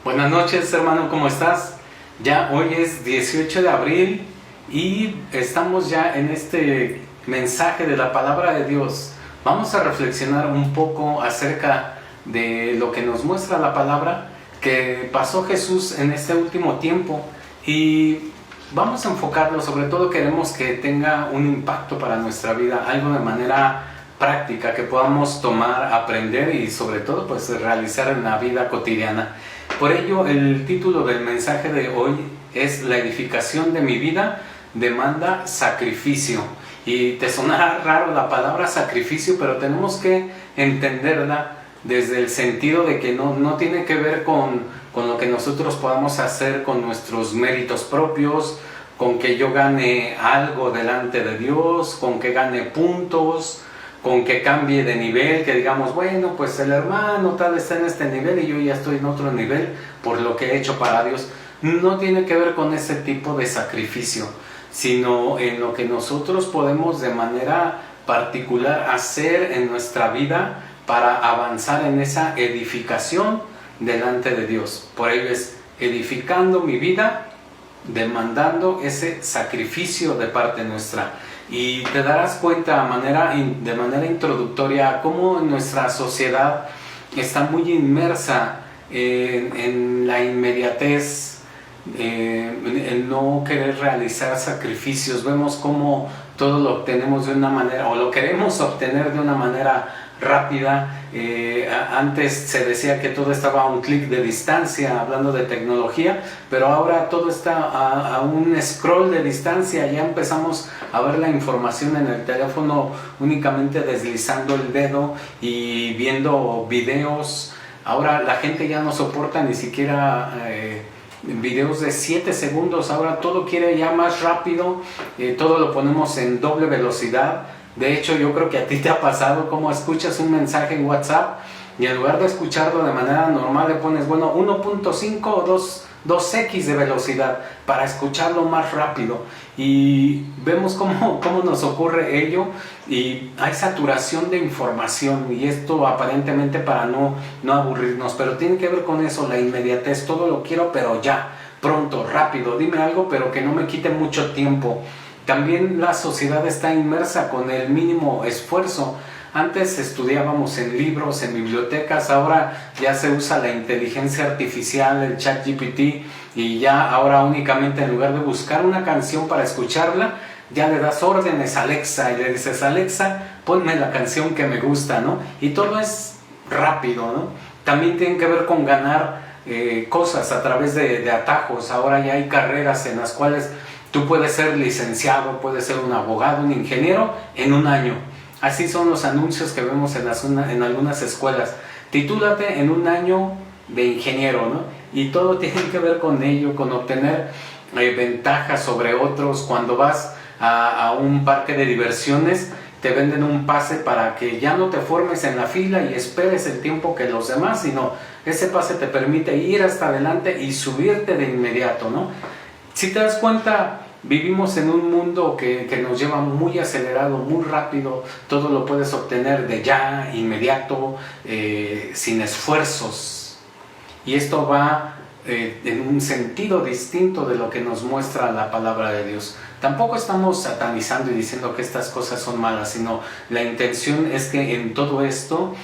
Buenas noches, hermano, ¿cómo estás? Ya hoy es 18 de abril y estamos ya en este mensaje de la palabra de Dios. Vamos a reflexionar un poco acerca de lo que nos muestra la palabra que pasó Jesús en este último tiempo y vamos a enfocarlo, sobre todo queremos que tenga un impacto para nuestra vida, algo de manera práctica que podamos tomar, aprender y sobre todo pues realizar en la vida cotidiana. Por ello, el título del mensaje de hoy es La edificación de mi vida demanda sacrificio. Y te sonará raro la palabra sacrificio, pero tenemos que entenderla desde el sentido de que no tiene que ver con lo que nosotros podamos hacer con nuestros méritos propios, con que yo gane algo delante de Dios, con que gane puntos, con que cambie de nivel, que digamos, bueno, pues el hermano tal está en este nivel y yo ya estoy en otro nivel por lo que he hecho para Dios. No tiene que ver con ese tipo de sacrificio, sino en lo que nosotros podemos de manera particular hacer en nuestra vida para avanzar en esa edificación delante de Dios. Por ello es edificando mi vida, demandando ese sacrificio de parte nuestra. Y te darás cuenta de manera introductoria cómo nuestra sociedad está muy inmersa en la inmediatez, en no querer realizar sacrificios. Vemos cómo todo lo obtenemos de una manera, o lo queremos obtener de una manera rápida. Antes se decía que todo estaba a un clic de distancia, hablando de tecnología, pero ahora todo está a un scroll de distancia. Ya empezamos a ver la información en el teléfono únicamente deslizando el dedo y viendo videos. Ahora la gente ya no soporta ni siquiera videos de 7 segundos, ahora todo quiere ya más rápido, todo lo ponemos en doble velocidad. De hecho, yo creo que a ti te ha pasado como escuchas un mensaje en WhatsApp y en lugar de escucharlo de manera normal le pones, bueno, 1.5 o 2x de velocidad para escucharlo más rápido. Y vemos cómo nos ocurre ello y hay saturación de información, y esto aparentemente para no aburrirnos, pero tiene que ver con eso, la inmediatez. Todo lo quiero pero ya, pronto, rápido, dime algo pero que no me quite mucho tiempo. También la sociedad está inmersa con el mínimo esfuerzo. Antes estudiábamos en libros, en bibliotecas, ahora ya se usa la inteligencia artificial, el ChatGPT, y ya ahora únicamente en lugar de buscar una canción para escucharla, ya le das órdenes a Alexa y le dices, Alexa, ponme la canción que me gusta, ¿no? Y todo es rápido, ¿no? También tiene que ver con ganar cosas a través de atajos. Ahora ya hay carreras en las cuales tú puedes ser licenciado, puedes ser un abogado, un ingeniero en un año. Así son los anuncios que vemos en algunas escuelas. Titúlate en un año de ingeniero, ¿no? Y todo tiene que ver con ello, con obtener ventajas sobre otros. Cuando vas a un parque de diversiones, te venden un pase para que ya no te formes en la fila y esperes el tiempo que los demás, sino ese pase te permite ir hasta adelante y subirte de inmediato, ¿no? Si te das cuenta, vivimos en un mundo que nos lleva muy acelerado, muy rápido. Todo lo puedes obtener de ya, inmediato, sin esfuerzos. Y esto va en un sentido distinto de lo que nos muestra la palabra de Dios. Tampoco estamos satanizando y diciendo que estas cosas son malas, sino la intención es que en todo esto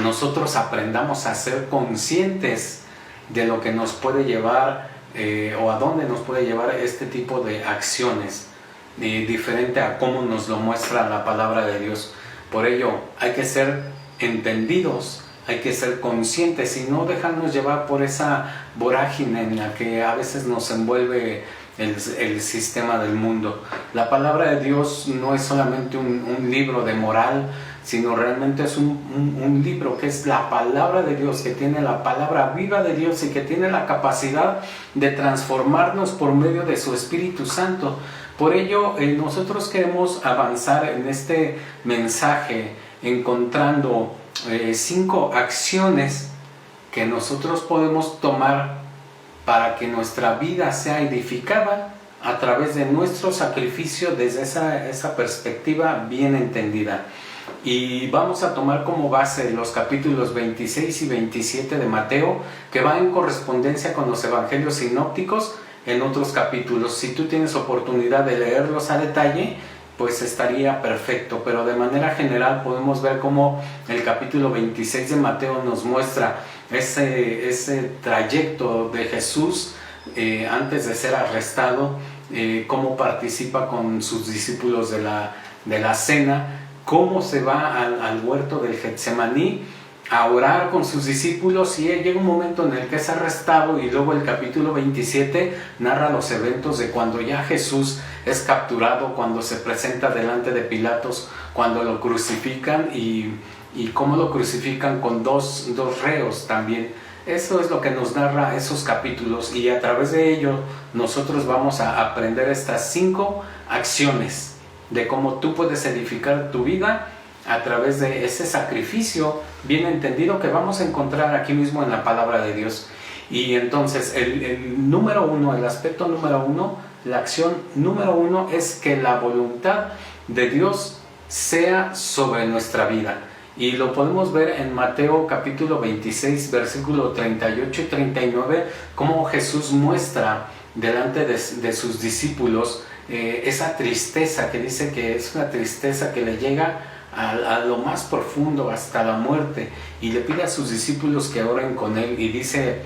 nosotros aprendamos a ser conscientes de lo que nos puede llevar o a dónde nos puede llevar este tipo de acciones, diferente a cómo nos lo muestra la palabra de Dios. Por ello hay que ser entendidos, hay que ser conscientes y no dejarnos llevar por esa vorágine en la que a veces nos envuelve el sistema del mundo. La palabra de Dios no es solamente un libro de moral, sino realmente es un libro que es la palabra de Dios, que tiene la palabra viva de Dios y que tiene la capacidad de transformarnos por medio de su Espíritu Santo. Por ello, nosotros queremos avanzar en este mensaje encontrando 5 acciones que nosotros podemos tomar para que nuestra vida sea edificada a través de nuestro sacrificio desde esa perspectiva bien entendida. y vamos a tomar como base los capítulos 26 y 27 de Mateo, que va en correspondencia con los evangelios sinópticos en otros capítulos. Si tú tienes oportunidad de leerlos a detalle, pues estaría perfecto, pero de manera general podemos ver cómo el capítulo 26 de Mateo nos muestra ese trayecto de Jesús antes de ser arrestado, cómo participa con sus discípulos de la cena, cómo se va al huerto del Getsemaní a orar con sus discípulos, y llega un momento en el que es arrestado, y luego el capítulo 27 narra los eventos de cuando ya Jesús es capturado, cuando se presenta delante de Pilatos, cuando lo crucifican y cómo lo crucifican con dos reos también. Eso es lo que nos narra esos capítulos, y a través de ello nosotros vamos a aprender estas 5 acciones de cómo tú puedes edificar tu vida a través de ese sacrificio bien entendido que vamos a encontrar aquí mismo en la palabra de Dios. Y entonces el número 1, el aspecto número 1, la acción número 1 es que la voluntad de Dios sea sobre nuestra vida. Y lo podemos ver en Mateo capítulo 26, versículo 38 y 39, cómo Jesús muestra delante de sus discípulos esa tristeza, que dice que es una tristeza que le llega a lo más profundo, hasta la muerte, y le pide a sus discípulos que oren con él, y dice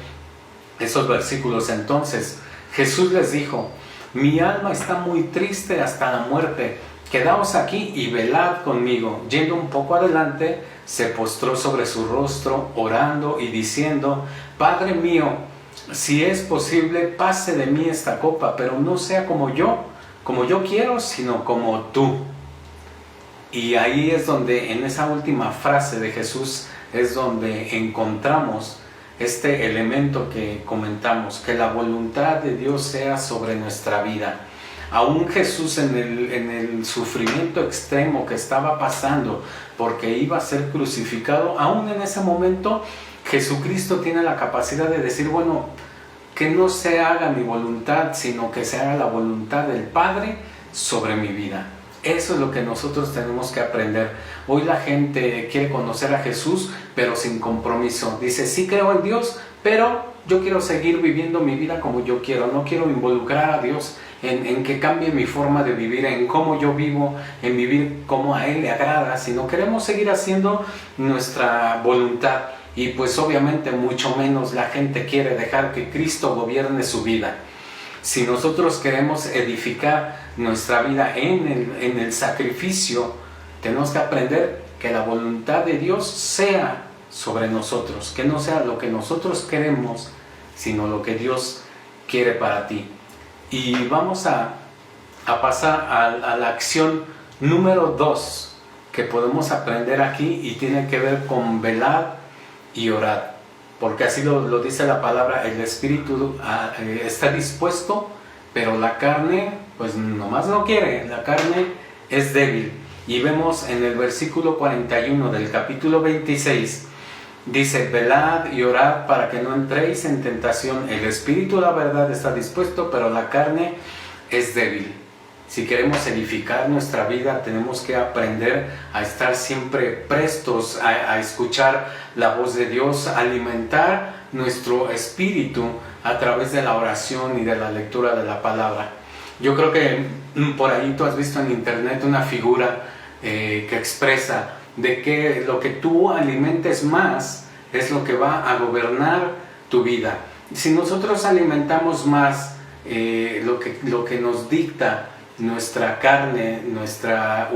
esos versículos: entonces Jesús les dijo, mi alma está muy triste hasta la muerte, quedaos aquí y velad conmigo. Yendo un poco adelante, se postró sobre su rostro, orando y diciendo, Padre mío, si es posible, pase de mí esta copa, pero no sea como yo quiero, sino como tú. Y ahí es donde, en esa última frase de Jesús, es donde encontramos este elemento que comentamos, que la voluntad de Dios sea sobre nuestra vida. Aún Jesús en el sufrimiento extremo que estaba pasando porque iba a ser crucificado, aún en ese momento Jesucristo tiene la capacidad de decir, bueno, que no se haga mi voluntad, sino que se haga la voluntad del Padre sobre mi vida. Eso es lo que nosotros tenemos que aprender. Hoy la gente quiere conocer a Jesús, pero sin compromiso. Dice, sí creo en Dios, pero yo quiero seguir viviendo mi vida como yo quiero. No quiero involucrar a Dios en que cambie mi forma de vivir, en cómo yo vivo, en vivir como a Él le agrada, sino queremos seguir haciendo nuestra voluntad. Y pues obviamente mucho menos la gente quiere dejar que Cristo gobierne su vida. Si nosotros queremos edificar nuestra vida en el sacrificio, tenemos que aprender que la voluntad de Dios sea sobre nosotros, que no sea lo que nosotros queremos, sino lo que Dios quiere para ti. Y vamos a pasar a la acción número 2 que podemos aprender aquí, y tiene que ver con velar y orar. Porque así lo dice la palabra, el espíritu está dispuesto, pero la carne pues nomás no quiere, la carne es débil. Y vemos en el versículo 41 del capítulo 26, dice, velad y orad para que no entréis en tentación. El espíritu, la verdad, está dispuesto, pero la carne es débil. Si queremos edificar nuestra vida, tenemos que aprender a estar siempre prestos a escuchar la voz de Dios, a alimentar nuestro espíritu a través de la oración y de la lectura de la palabra. Yo creo que por ahí tú has visto en internet una figura que expresa de que lo que tú alimentes más es lo que va a gobernar tu vida. Si nosotros alimentamos más lo que nos dicta nuestra carne, nuestra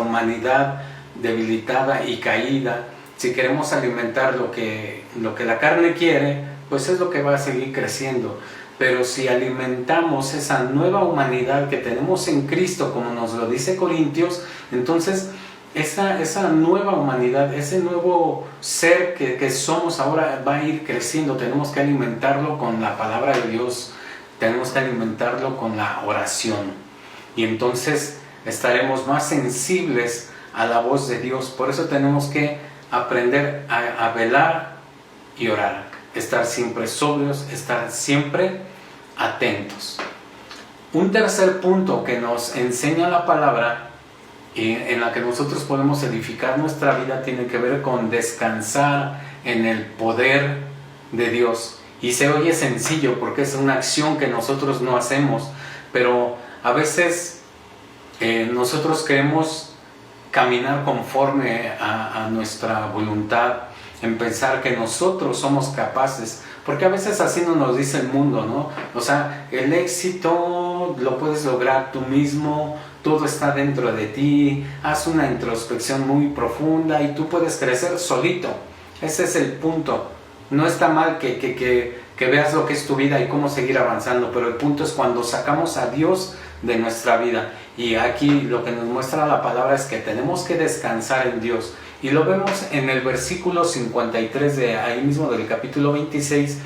humanidad debilitada y caída, si queremos alimentar lo que la carne quiere, pues es lo que va a seguir creciendo. Pero si alimentamos esa nueva humanidad que tenemos en Cristo, como nos lo dice Corintios, entonces esa nueva humanidad, ese nuevo ser que somos ahora va a ir creciendo. Tenemos que alimentarlo con la palabra de Dios, tenemos que alimentarlo con la oración, y entonces estaremos más sensibles a la voz de Dios. Por eso tenemos que aprender a velar y orar, estar siempre sobrios, estar siempre atentos. Un tercer punto que nos enseña la palabra y en la que nosotros podemos edificar nuestra vida tiene que ver con descansar en el poder de Dios. Y se oye sencillo porque es una acción que nosotros no hacemos, pero a veces nosotros queremos caminar conforme a nuestra voluntad, en pensar que nosotros somos capaces, porque a veces así nos dice el mundo, ¿no? O sea, el éxito lo puedes lograr tú mismo, todo está dentro de ti, haz una introspección muy profunda y tú puedes crecer solito. Ese es el punto. No está mal que veas lo que es tu vida y cómo seguir avanzando, pero el punto es cuando sacamos a Dios de nuestra vida. Y aquí lo que nos muestra la palabra es que tenemos que descansar en Dios. Y lo vemos en el versículo 53 de ahí mismo del capítulo 26,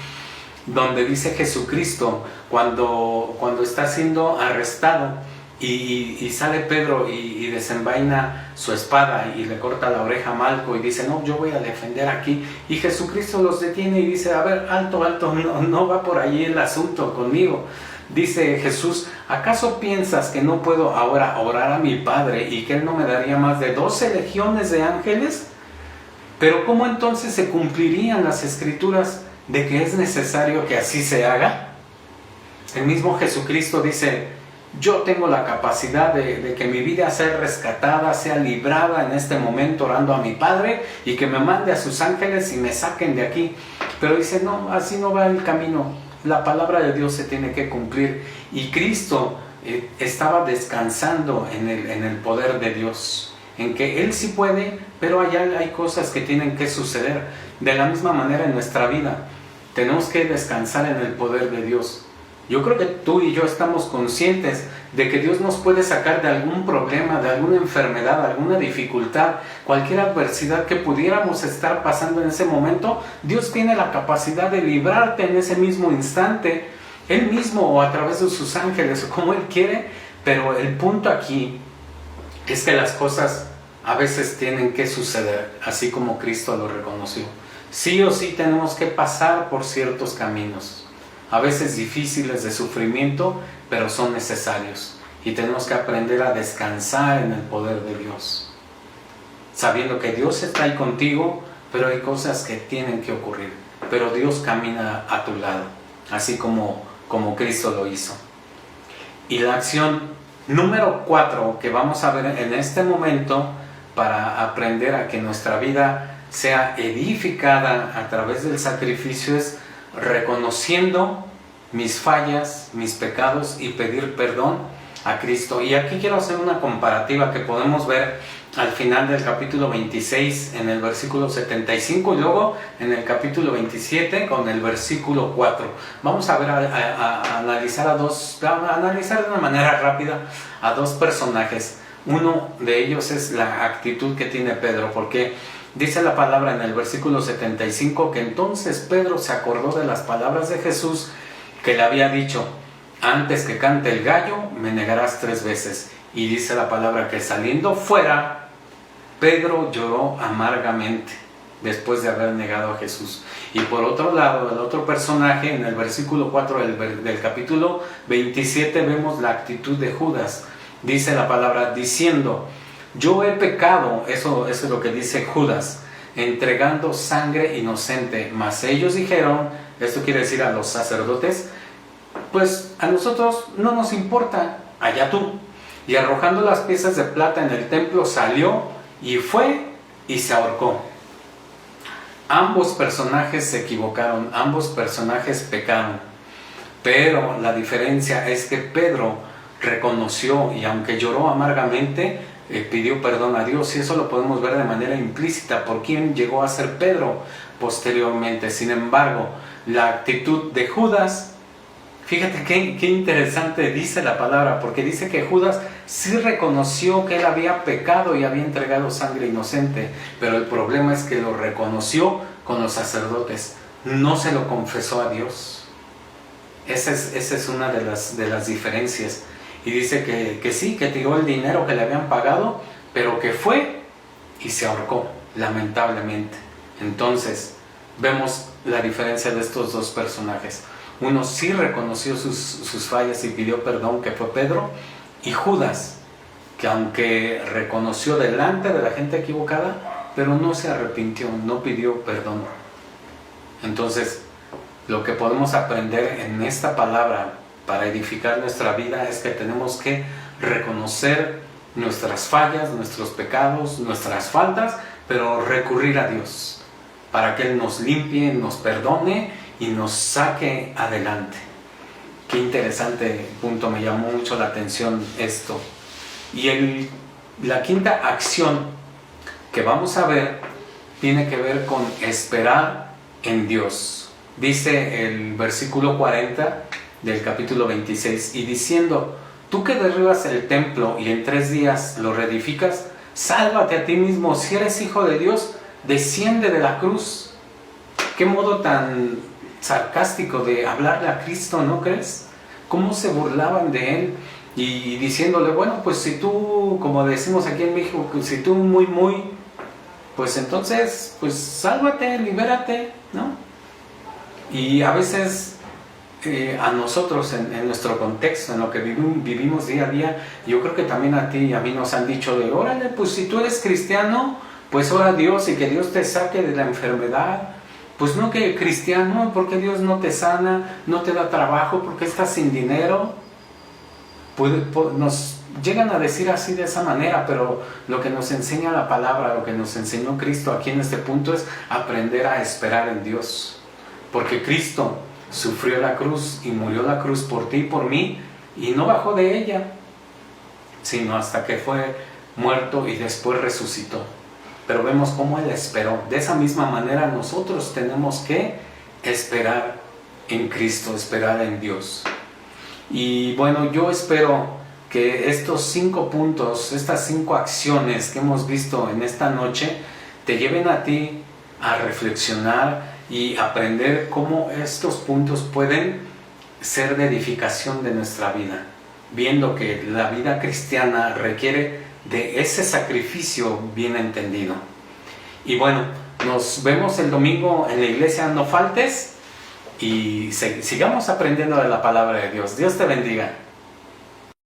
donde dice Jesucristo, cuando está siendo arrestado, y sale Pedro y desenvaina su espada y le corta la oreja a Malco y dice, no, yo voy a defender aquí. Y Jesucristo los detiene y dice, a ver, alto, no va por ahí el asunto conmigo. Dice Jesús, ¿acaso piensas que no puedo ahora orar a mi Padre y que Él no me daría más de 12 legiones de ángeles? Pero ¿cómo entonces se cumplirían las escrituras de que es necesario que así se haga? El mismo Jesucristo dice, yo tengo la capacidad de que mi vida sea rescatada, sea librada en este momento orando a mi Padre y que me mande a sus ángeles y me saquen de aquí. Pero dice, no, así no va el camino. La palabra de Dios se tiene que cumplir. Y Cristo estaba descansando en el poder de Dios, en que Él sí puede, pero allá hay cosas que tienen que suceder. De la misma manera en nuestra vida, tenemos que descansar en el poder de Dios. Yo creo que tú y yo estamos conscientes de que Dios nos puede sacar de algún problema, de alguna enfermedad, alguna dificultad, cualquier adversidad que pudiéramos estar pasando en ese momento. Dios tiene la capacidad de librarte en ese mismo instante, Él mismo o a través de sus ángeles o como Él quiere. Pero el punto aquí es que las cosas a veces tienen que suceder, así como Cristo lo reconoció. Sí o sí tenemos que pasar por ciertos caminos, a veces difíciles de sufrimiento, pero son necesarios. Y tenemos que aprender a descansar en el poder de Dios, sabiendo que Dios está ahí contigo, pero hay cosas que tienen que ocurrir. Pero Dios camina a tu lado, así como Cristo lo hizo. Y la acción número 4 que vamos a ver en este momento para aprender a que nuestra vida sea edificada a través del sacrificio es reconociendo mis fallas, mis pecados y pedir perdón a Cristo. Y aquí quiero hacer una comparativa que podemos ver al final del capítulo 26 en el versículo 75 y luego en el capítulo 27 con el versículo 4. Vamos a ver a analizar de una manera rápida a dos personajes. Uno de ellos es la actitud que tiene Pedro, porque dice la palabra en el versículo 75 que entonces Pedro se acordó de las palabras de Jesús que le había dicho, antes que cante el gallo me negarás 3 veces. Y dice la palabra que saliendo fuera, Pedro lloró amargamente después de haber negado a Jesús. Y por otro lado, el otro personaje, en el versículo 4 del capítulo 27 vemos la actitud de Judas. Dice la palabra diciendo, yo he pecado, eso es lo que dice Judas, entregando sangre inocente. Mas ellos dijeron, esto quiere decir a los sacerdotes, pues a nosotros no nos importa, allá tú. Y arrojando las piezas de plata en el templo salió y fue y se ahorcó. Ambos personajes se equivocaron, ambos personajes pecaron. Pero la diferencia es que Pedro reconoció y aunque lloró amargamente, pidió perdón a Dios, y eso lo podemos ver de manera implícita por quién llegó a ser Pedro posteriormente. Sin embargo, la actitud de Judas, fíjate qué interesante dice la palabra, porque dice que Judas sí reconoció que él había pecado y había entregado sangre inocente, pero el problema es que lo reconoció con los sacerdotes, no se lo confesó a Dios. Esa es una de las diferencias. Y dice que sí, que tiró el dinero que le habían pagado, pero que fue y se ahorcó, lamentablemente. Entonces, vemos la diferencia de estos dos personajes. Uno sí reconoció sus fallas y pidió perdón, que fue Pedro, y Judas que aunque reconoció delante de la gente equivocada, pero no se arrepintió, no pidió perdón. Entonces, lo que podemos aprender en esta palabra para edificar nuestra vida es que tenemos que reconocer nuestras fallas, nuestros pecados, nuestras faltas, pero recurrir a Dios para que Él nos limpie, nos perdone y nos saque adelante. Qué interesante punto, me llamó mucho la atención esto. Y la quinta acción que vamos a ver tiene que ver con esperar en Dios. Dice el versículo 40 del capítulo 26, y diciendo: tú que derribas el templo y en 3 días lo reedificas, sálvate a ti mismo, si eres hijo de Dios, desciende de la cruz. Qué modo tan sarcástico de hablarle a Cristo, ¿no crees? Cómo se burlaban de Él y diciéndole: bueno, pues si tú, como decimos aquí en México, si tú pues entonces, pues sálvate, libérate, ¿no? Y a veces a nosotros en nuestro contexto, en lo que vivimos día a día, yo creo que también a ti y a mí nos han dicho de: órale, pues si tú eres cristiano, pues ora a Dios y que Dios te saque de la enfermedad. Pues no, que cristiano, porque Dios no te sana, no te da trabajo, porque estás sin dinero. Nos llegan a decir así, de esa manera, pero lo que nos enseña la palabra, lo que nos enseñó Cristo aquí en este punto, es aprender a esperar en Dios. Porque Cristo sufrió la cruz y murió la cruz por ti y por mí, y no bajó de ella, sino hasta que fue muerto y después resucitó. Pero vemos cómo Él esperó. De esa misma manera nosotros tenemos que esperar en Cristo, esperar en Dios. Y bueno, yo espero que estos 5 puntos, estas 5 acciones que hemos visto en esta noche, te lleven a ti a reflexionar y aprender cómo estos puntos pueden ser de edificación de nuestra vida, viendo que la vida cristiana requiere de ese sacrificio bien entendido. Y bueno, nos vemos el domingo en la iglesia, no faltes, y sigamos aprendiendo de la palabra de Dios. Dios te bendiga.